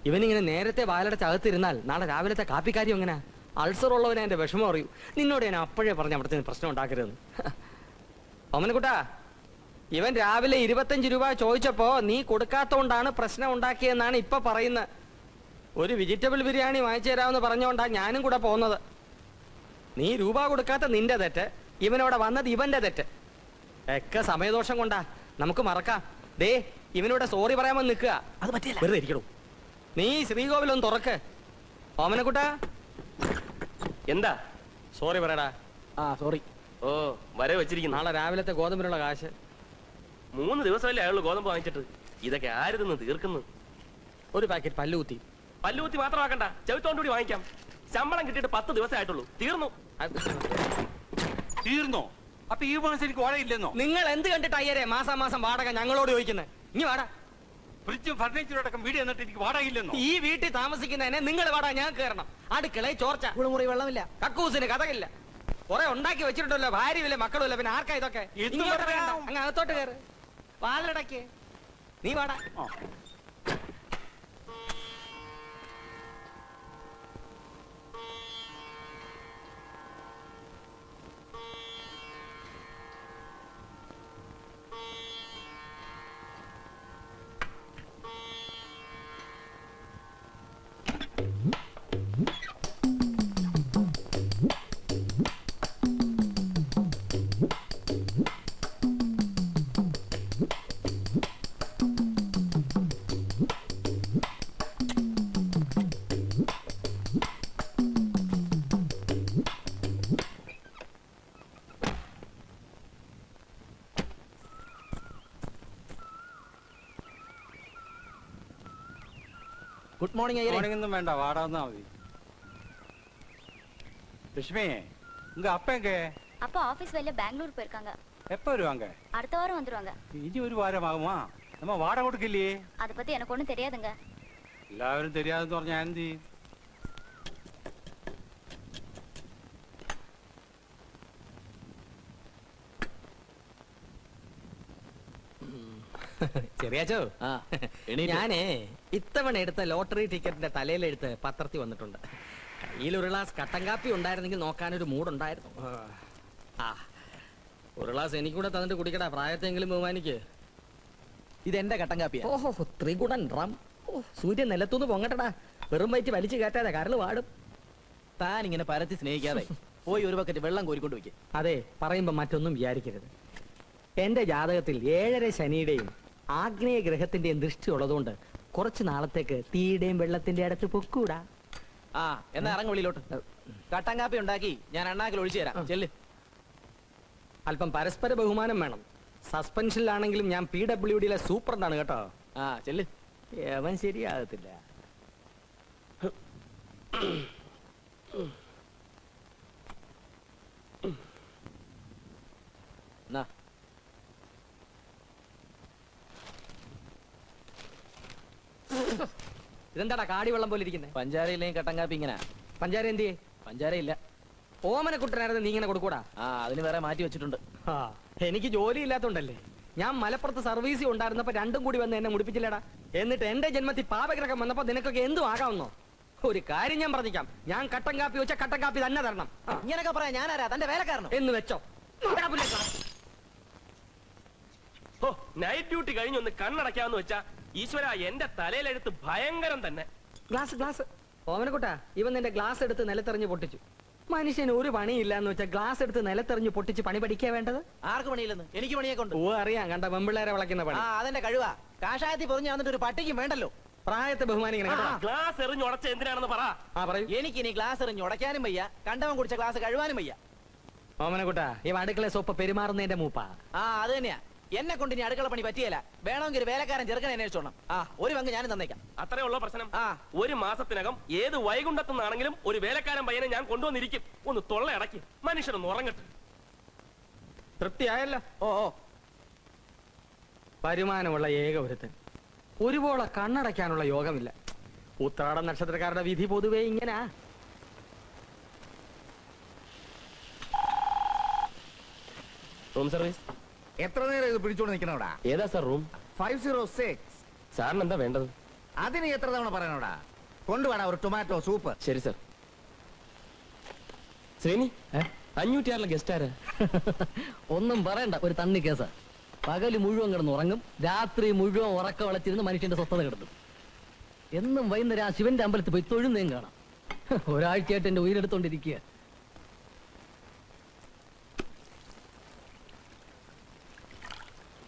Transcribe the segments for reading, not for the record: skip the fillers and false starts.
ഇവനിങ്ങനെ നേരത്തെ വാലടച്ച് അകത്തിരുന്നാൽ നാളെ രാവിലത്തെ കാപ്പിക്കാര്യം എങ്ങനെ? അൾസർ ഉള്ളവനെ എന്റെ വിഷമം അറിയൂ. നിന്നോട് ഞാൻ അപ്പോഴേ പറഞ്ഞ അവിടുത്തെ പ്രശ്നം ഉണ്ടാക്കരുതെന്ന്. ഓമനക്കുട്ടാ, ഇവൻ രാവിലെ 25 രൂപ ചോദിച്ചപ്പോ നീ കൊടുക്കാത്തോണ്ടാണ് പ്രശ്നം ഉണ്ടാക്കിയെന്നാണ് ഇപ്പൊ പറയുന്നത്. ഒരു വെജിറ്റബിൾ ബിരിയാണി വാങ്ങിച്ചു തരാമെന്ന് പറഞ്ഞോണ്ടാ ഞാനും കൂടെ പോകുന്നത്. നീ രൂപ കൊടുക്കാത്ത നിന്റെ തെറ്റ്, ഇവനോടെ വന്നത് ഇവന്റെ തെറ്റ്. ഒക്കെ സമയദോഷം കൊണ്ടാ, നമുക്ക് മറക്കാം. ദേ ഇവനോട് സോറി പറയാമെന്ന് നിൽക്കുക. അത് പറ്റില്ല, വെറുതെ ഇരിക്കണു. നീ ശ്രീകോവിലൊന്ന് തുറക്ക്. ഓമനക്കുട്ടാ, എന്താ സോറി പറയടാ. സോറി. ഓ, വരെ വെച്ചിരിക്കുന്നു. നാളെ രാവിലത്തെ ഗോതമ്പിനുള്ള കാശ്. 3 ദിവസമല്ലേ അയാള് ഗോതമ്പ് വാങ്ങിച്ചിട്ട്. ഇതൊക്കെ ആര് തിന്ന് തീർക്കുന്നു? ഒരു പാക്കറ്റ് പല്ലുകുത്തി. പല്ലുകുത്തി മാത്രമാക്കണ്ട, ചെവിത്തോണ്ടുകൂടി വാങ്ങിക്കാം. ശമ്പളം കിട്ടിയിട്ട് 10 ദിവസമേ ആയിട്ടുള്ളൂ. തീർന്നു. തീർന്നോ? അപ്പൊ ഈ മാസം എനിക്ക് വാടകയില്ലെന്നോ? നിങ്ങൾ എന്ത് കണ്ടിട്ട് അയ്യരെ മാസം മാസം വാടക ഞങ്ങളോട് ചോദിക്കുന്നത്? ഇനി വാടാ. ഫ്രിഡ്ജും ഫർണിച്ചറും അടക്കം വീട് എന്നിട്ട് എനിക്ക് വാടകയില്ലെന്നോ? ഈ വീട്ടിൽ താമസിക്കുന്നതിനെ നിങ്ങൾ വാടാ, ഞാൻ കയറണം. അടുക്കളയിൽ ചോർച്ച, കുളിമുറി വെള്ളമില്ല, കക്കൂസിന് കഥകില്ല. കുറെ ഉണ്ടാക്കി വെച്ചിട്ടുണ്ടല്ലോ, ഭാര്യയില്ല മക്കളുമില്ല, പിന്നെ ആർക്കാ ഇതൊക്കെ? അങ്ങ് അകത്തോട്ട് കയറ്, വാതിലടക്ക്. നീ വാടാ. குட் மார்னிங் ஐயா. மார்னிங் ஒன்றும் வேண்டாம், வாடான்னா மதி. லட்சுமி, உங்க அப்பா எங்க? அப்பா ஆபீஸ் வேலையில பெங்களூர் போயிருக்காங்க. எப்ப வருவாங்க? அடுத்த வாரம் வந்துருவாங்க. இனி ஒரு வாரம் ஆகுமா? நம்ம வாடகை கொடுக்கலையே. அத பத்தி எனக்கு ஒண்ணும் தெரியாதுங்க. எல்லாரும் தெரியாதுன்னு പറഞ്ഞാ എന്ത്? ചെറിയാച്ചോ, ഞാനേ ഇത്തവണ എടുത്ത ലോട്ടറി ടിക്കറ്റിന്റെ തലയിലെടുത്ത് പത്രത്തിൽ വന്നിട്ടുണ്ട്. കയ്യിലൊരു ഗ്ലാസ് കട്ടൻ കാപ്പി ഉണ്ടായിരുന്നെങ്കിൽ നോക്കാനൊരു മൂടുണ്ടായിരുന്നു. ഒരു ഗ്ലാസ് എനിക്കൂടെ തന്നിട്ട് കുടിക്കടാ, പ്രായത്തെങ്കിലും ബഹുമാനിക്ക്. ഇതെന്റെ കട്ടൻ കാപ്പിയാ. ഓഹോ, ത്രികുടൻ റം. സൂര്യൻ നിലത്തുനിന്ന് പൊങ്ങട്ടടാ, വെറും വയറ്റ് വലിച്ചു കയറ്റാതെ കരള് വാടും. താൻ ഇങ്ങനെ പരത്തി സ്നേഹിക്കാതെ പോയി ഒരു ബക്കറ്റ് വെള്ളം കോരിക്കൊണ്ട് വയ്ക്കും. അതെ, പറയുമ്പോ മറ്റൊന്നും വിചാരിക്കരുത്. എന്റെ ജാതകത്തിൽ 7 ശനിയുടെയും ആഗ്നേയ ഗ്രഹത്തിന്റെയും ദൃഷ്ടി ഉള്ളതുകൊണ്ട് കുറച്ചു നാളത്തേക്ക് തീയുടെയും വെള്ളത്തിന്റെ അടുത്ത് പൊക്കൂടാ. എന്നാ ഇറങ്ങ വെളിയിലോട്ട്. കട്ടൻ കാപ്പി ഉണ്ടാക്കി ഞാൻ അണ്ണാക്കിൽ ഒഴിച്ചു തരാം. ചെല്ല്. അല്പം പരസ്പര ബഹുമാനം വേണം. സസ്പെൻഷനിലാണെങ്കിലും ഞാൻ PWDയിലെ സൂപ്രണ്ടാണ് കേട്ടോ. ചെല്ല്. അവൻ ശരിയാകത്തില്ല. ഇതെന്താടാ കാടി വെള്ളം പോലെ ഇരിക്കുന്നത്? പഞ്ചാരയില്ലെങ്കിൽ കട്ടൻ കാപ്പി ഇങ്ങനെ. പഞ്ചാര എന്തിയേ? പഞ്ചാരയില്ല. ഓമനക്കുട്ടനായിരുന്നു നീ ഇങ്ങനെ കൊടുക്കൂടാ? അതിന് വേറെ മാറ്റി വെച്ചിട്ടുണ്ട്. എനിക്ക് ജോലി ഇല്ലാത്തോണ്ടല്ലേ. ഞാൻ മലപ്പുറത്ത് സർവീസ് ഉണ്ടായിരുന്നപ്പോ രണ്ടും കൂടി വന്ന് എന്നെ മുടിപ്പിച്ചില്ലടാ. എന്നിട്ട് എന്റെ ജന്മത്തിൽ പാപഗ്രഹം വന്നപ്പോ നിനക്കൊക്കെ എന്തും ആകാമെന്നോ? ഒരു കാര്യം ഞാൻ പറഞ്ഞിക്കാം, ഞാൻ കട്ടൻ കാപ്പി വെച്ച കട്ടൻ കാപ്പി തന്നെ തരണം. ഇങ്ങനൊക്കെ പറയാം ഞാനാരാ? തന്റെ വേലക്കാരനോ എന്ന് വെച്ചോ. നൈറ്റ് ഡ്യൂട്ടി കഴിഞ്ഞൊന്ന് കണ്ണടക്കാന്ന് വെച്ചാ ഈശ്വര, എന്റെ തലയിലെടുത്ത് ഭയങ്കരം തന്നെ. ഗ്ലാസ് ഓമനക്കുട്ടാ, ഇവൻ നിന്റെ ഗ്ലാസ് എടുത്ത് നിലത്തെറിഞ്ഞ് പൊട്ടിച്ചു. മനുഷ്യന് ഒരു പണിയില്ല എന്ന് വെച്ചാൽ ഗ്ലാസ് എടുത്ത് നിലത്തെറിഞ്ഞ് പൊട്ടിച്ച് പണി പഠിക്കാ വേണ്ടത്? ആർക്ക് പണിയില്ലെന്ന്? എനിക്ക് പണിയൊക്കെ ഉണ്ട്. ഓ അറിയാം, കണ്ട വെമ്പിള്ളേരെ വിളക്കുന്ന പണി. അതെന്റെ കഴിവാ. കാഷായത്തിൽ പൊതിഞ്ഞ് വന്നിട്ട് ഒരു പട്ടിക്കും വേണ്ടല്ലോ. പ്രായത്തെ ബഹുമാനിക്കണം. ഗ്ലാസ് എറിഞ്ഞ് ഉടച്ച എന്തിനാണെന്ന് പറ. പറയൂ. എനിക്ക് ഇനി ഗ്ലാസ് എറിഞ്ഞ് ഉടയ്ക്കാനും വയ്യ, കണ്ടവൻ കുടിച്ച ഗ്ലാസ് കഴുവാനും വയ്യ. ഓമനക്കുട്ടാ, ഇവ അടുക്കള സോപ്പ് പെരുമാറുന്നതിന്റെ മൂപ്പാ. അത് തന്നെയാ. എന്നെ കൊണ്ട് ഇനി അടുക്കള പണി പറ്റിയല്ല. വേണമെങ്കിൽ ഒരു വേലക്കാരൻ ചെറുക്കനെ അന്വേഷിച്ചോണം. ഒരു പങ്ക് ഞാനും തന്നേക്കാം. അത്രേ ഉള്ള പ്രശ്നം. ഒരു മാസത്തിനകം ഏത് വൈകുണ്ഠത്തുനിന്നാണെങ്കിലും ഒരു വേലക്കാരൻ പയ്യനെ ഞാൻ കൊണ്ടുവന്നിരിക്കും. ഒന്ന് തൊള്ള അടക്കി മനുഷ്യനൊന്ന് ഉറങ്ങട്ടെ. തൃപ്തിയായല്ലോ. വരുമാനമുള്ള ഏക ഒരുത്തൻ. ഒരുപോലെ കണ്ണടയ്ക്കാനുള്ള യോഗമില്ല. ഉത്രാട നക്ഷത്രക്കാരുടെ വിധി പൊതുവേ ഇങ്ങനാ. Room service. എത്ര നേരം ഇത് പിടിച്ചോണ്ട് നിൽക്കണോടാ? ഏതാ സാർ റൂം? 506. സാറിന് എന്താ വേണ്ടത്? അതിന് എത്ര തവണ പറയണോടാ? കൊണ്ടുവേടാ ഒരു ടൊമാറ്റോ സൂപ്പ്. ശരി സാർ. ശ്രീനി, 506 ഗസ്റ്റ് ആരാ? ഒന്നും പറയണ്ട, ഒരു തണ്ണി കേസാ. പകല് മുഴുവൻ കിടന്ന് ഉറങ്ങും, രാത്രി മുഴുവൻ ഉറക്ക വളച്ചിരുന്ന് മനുഷ്യന്റെ സ്വസ്ഥത കിടത്തും. എന്നും വൈകുന്നേരം ആ ശിവന്റെ അമ്പലത്തിൽ പോയി തൊഴുന്നേം കാണാം. ഒരാഴ്ചയായിട്ട് എന്റെ ഉയരെടുത്തോണ്ടിരിക്കുക.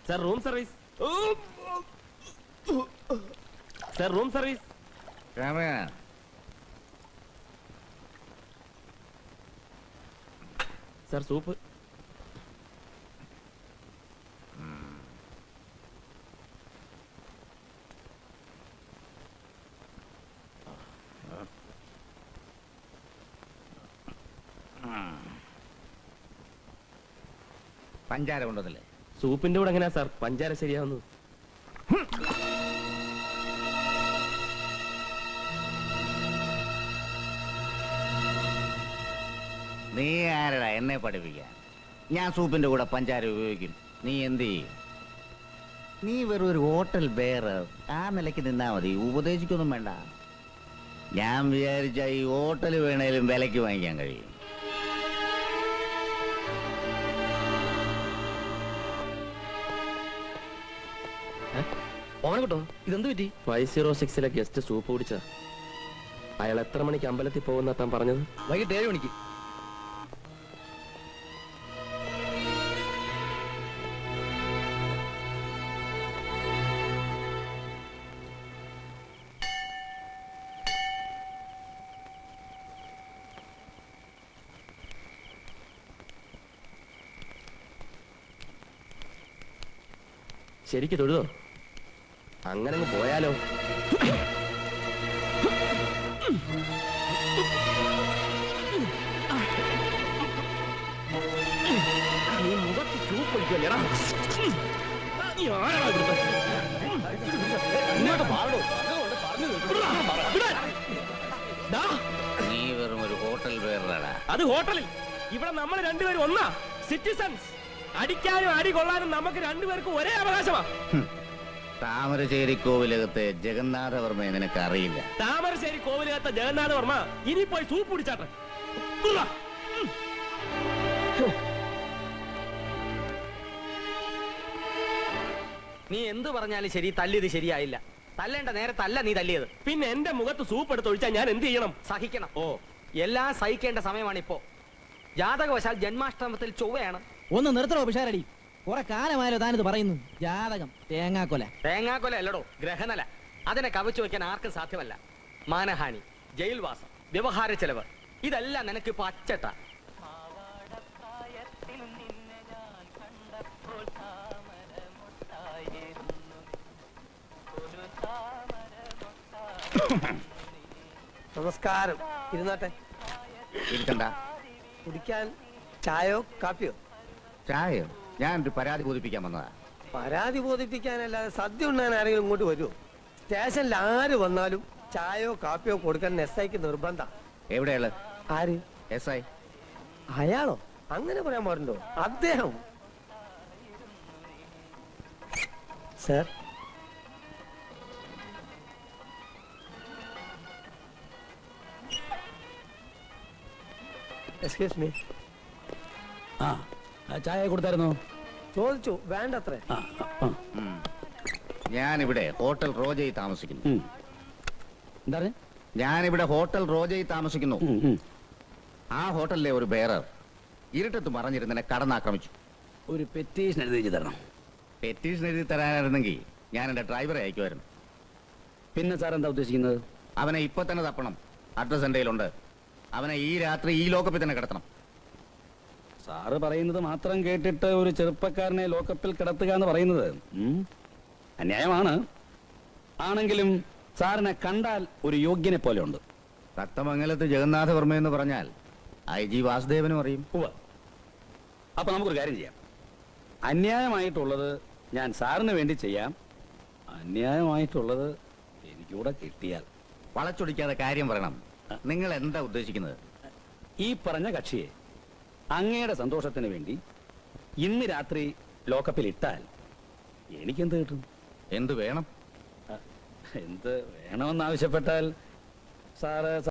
Sir room service. Sir room service. Sir soup. പഞ്ചാര കൊണ്ടുവന്നില്ലേ? സൂപ്പിന്റെ കൂടെ എങ്ങനെയാ സാർ പഞ്ചാര ശരിയാവുന്നു? നീ ആരടാ എന്നെ പഠിപ്പിക്കാൻ? ഞാൻ സൂപ്പിന്റെ കൂടെ പഞ്ചാര ഉപയോഗിക്കും. നീ എന്ത് ചെയ്യും? നീ വെറും ഒരു ഹോട്ടൽ ബെയറർ. ആ നിലയ്ക്ക് നിന്നാ മതി, ഉപദേശിക്കൊന്നും വേണ്ട. ഞാൻ വിചാരിച്ച ഈ ഹോട്ടൽ വേണേലും വിലയ്ക്ക് വാങ്ങിക്കാൻ കഴിയും. ഓനെ ഇതെന്ത് പറ്റി? 506 ഗസ്റ്റ് സൂപ്പ് കുടിച്ച അയാൾ എത്ര മണിക്ക് അമ്പലത്തിൽ പോകുന്ന താൻ പറഞ്ഞത്? വൈകിട്ട് 7 മണിക്ക്. ശരിക്ക് തൊഴുതോ? അങ്ങനെ അങ്ങ് പോയാലോ? നീ മുഖത്ത് ചൂപ്പ് ഒഴിക്കുമല്ലേടാ? നീ ആരാടാ ഇവിടുത്തെ? ഇങ്ങോട്ട് മാറണോ? നീ വെറും ഒരു ഹോട്ടൽ ബെയറാടാ. അത് ഹോട്ടലിൽ. ഇവിടെ നമ്മൾ രണ്ടുപേരും ഒന്നാ, സിറ്റിസൺസ്. അടിക്കാനും അടി കൊള്ളാനും നമുക്ക് രണ്ടുപേർക്കും ഒരേ അവകാശമാ. താമരശ്ശേരി കോവിലകത്തെ ജഗന്നാഥവർമ്മയെ നിനക്ക് അറിയില്ല. താമരശ്ശേരി കോവിലകത്തെ ജഗന്നാഥവർമ്മ ഇനി പോയി സൂപ്പ് കുടിച്ചാട്ടെ. നീ എന്ത് പറഞ്ഞാലും ശരി, തല്ലിയത് ശരിയായില്ല. തല്ലേണ്ട നേരത്തല്ല നീ തല്ലിയത്. പിന്നെ എന്റെ മുഖത്ത് സൂപ്പ് എടുത്ത് ഒഴിച്ചാൽ ഞാൻ എന്ത് ചെയ്യണം? സഹിക്കണം. എല്ലാം സഹിക്കേണ്ട സമയമാണിപ്പോ. ജാതകവശാൽ ജന്മാഷ്ടമത്തിൽ ചൊവ്വയാണ്. ഒന്ന് നിർത്തണോ പിഷാരടി? കുറെ കാലമായാലോ താനിത് പറയുന്നു. ജാതകം, തേങ്ങാക്കൊല. തേങ്ങാക്കൊല അല്ലടോ, ഗ്രഹനല. അതിനെ കവച്ചു വെക്കാൻ ആർക്കും സാധ്യമല്ല. മാനഹാനി, ജയിൽവാസം, വ്യവഹാര ചെലവ്, ഇതെല്ലാം നിനക്കിപ്പോ അച്ചട്ട. നമസ്കാരം. ഇരുന്നാട്ടെ. ഇരിക്കണ്ട. കുടിക്കാൻ ചായയോ കാപ്പിയോ? ചായയോ? ഞാനൊരു പരാതി ബോധിപ്പിക്കാൻ വന്നതാ. പരാതി ബോധിപ്പിക്കാനല്ലാതെ സദ്യ ഉണ്ണാൻ ആരെങ്കിലും ഇങ്ങോട്ട് വരുമോ? സ്റ്റേഷനിൽ ആര് വന്നാലും ചായയോ കാപ്പിയോ കൊടുക്കാൻ SIക്ക് നിർബന്ധം. എവിടെയുള്ള? ആര്? SI. അയാളോ? അങ്ങനെ പറയാൻ പാടുണ്ടോ? അദ്ദേഹം. Sir, excuse me. ചായ കൊടുത്തായിരുന്നോ? ചോദിച്ചു, വേണ്ടത്രേ. ഞാനിവിടെ ഹോട്ടൽ റോജയിൽ താമസിക്കുന്നു. എന്താ? ഞാനിവിടെ ഹോട്ടൽ റോജയിൽ താമസിക്കുന്നു. ആ ഹോട്ടലിലെ ഒരു ബെയറർ ഇരുട്ടത്ത് മറഞ്ഞിരുന്നെ കടന്നാക്രമിച്ചു. ഒരു പെറ്റീഷൻ എഴുതി തരണം. പെറ്റീഷൻ എഴുതി തരാനായിരുന്നെങ്കിൽ ഞാൻ എന്റെ ഡ്രൈവറെ അയക്കുമായിരുന്നു. പിന്നെ സാർ എന്താ ഉദ്ദേശിക്കുന്നത്? അവനെ ഇപ്പൊ തന്നെ തപ്പണം. അഡ്രസ് എന്റെ കയ്യിലുണ്ട്. അവനെ ഈ രാത്രി ഈ ലോക്കപ്പിൽ തന്നെ കിടത്തണം. സാറ് പറയുന്നത് മാത്രം കേട്ടിട്ട് ഒരു ചെറുപ്പക്കാരനെ ലോക്കപ്പിൽ കിടത്തുക എന്ന് പറയുന്നത് അന്യായമാണ്. ആണെങ്കിലും സാറിനെ കണ്ടാൽ ഒരു യോഗ്യനെ പോലെ ഉണ്ട്. തത്തമംഗലത്ത് ജഗന്നാഥവർമ്മ എന്ന് പറഞ്ഞാൽ IG വാസുദേവനും അറിയും. അപ്പൊ നമുക്കൊരു കാര്യം ചെയ്യാം. അന്യായമായിട്ടുള്ളത് ഞാൻ സാറിന് വേണ്ടി ചെയ്യാം. അന്യായമായിട്ടുള്ളത് എനിക്കൂടെ കിട്ടിയാൽ. വളച്ചൊടിക്കാതെ കാര്യം പറയണം. നിങ്ങൾ എന്താ ഉദ്ദേശിക്കുന്നത്? ഈ പറഞ്ഞ കക്ഷിയെ അങ്ങയുടെ സന്തോഷത്തിന് വേണ്ടി ഇന്ന് രാത്രി ലോക്കപ്പിൽ ഇട്ടാൽ എനിക്കെന്ത് കിട്ടും? എന്ത് വേണം? എന്ത് വേണമെന്നാവശ്യപ്പെട്ടാൽ സാറ്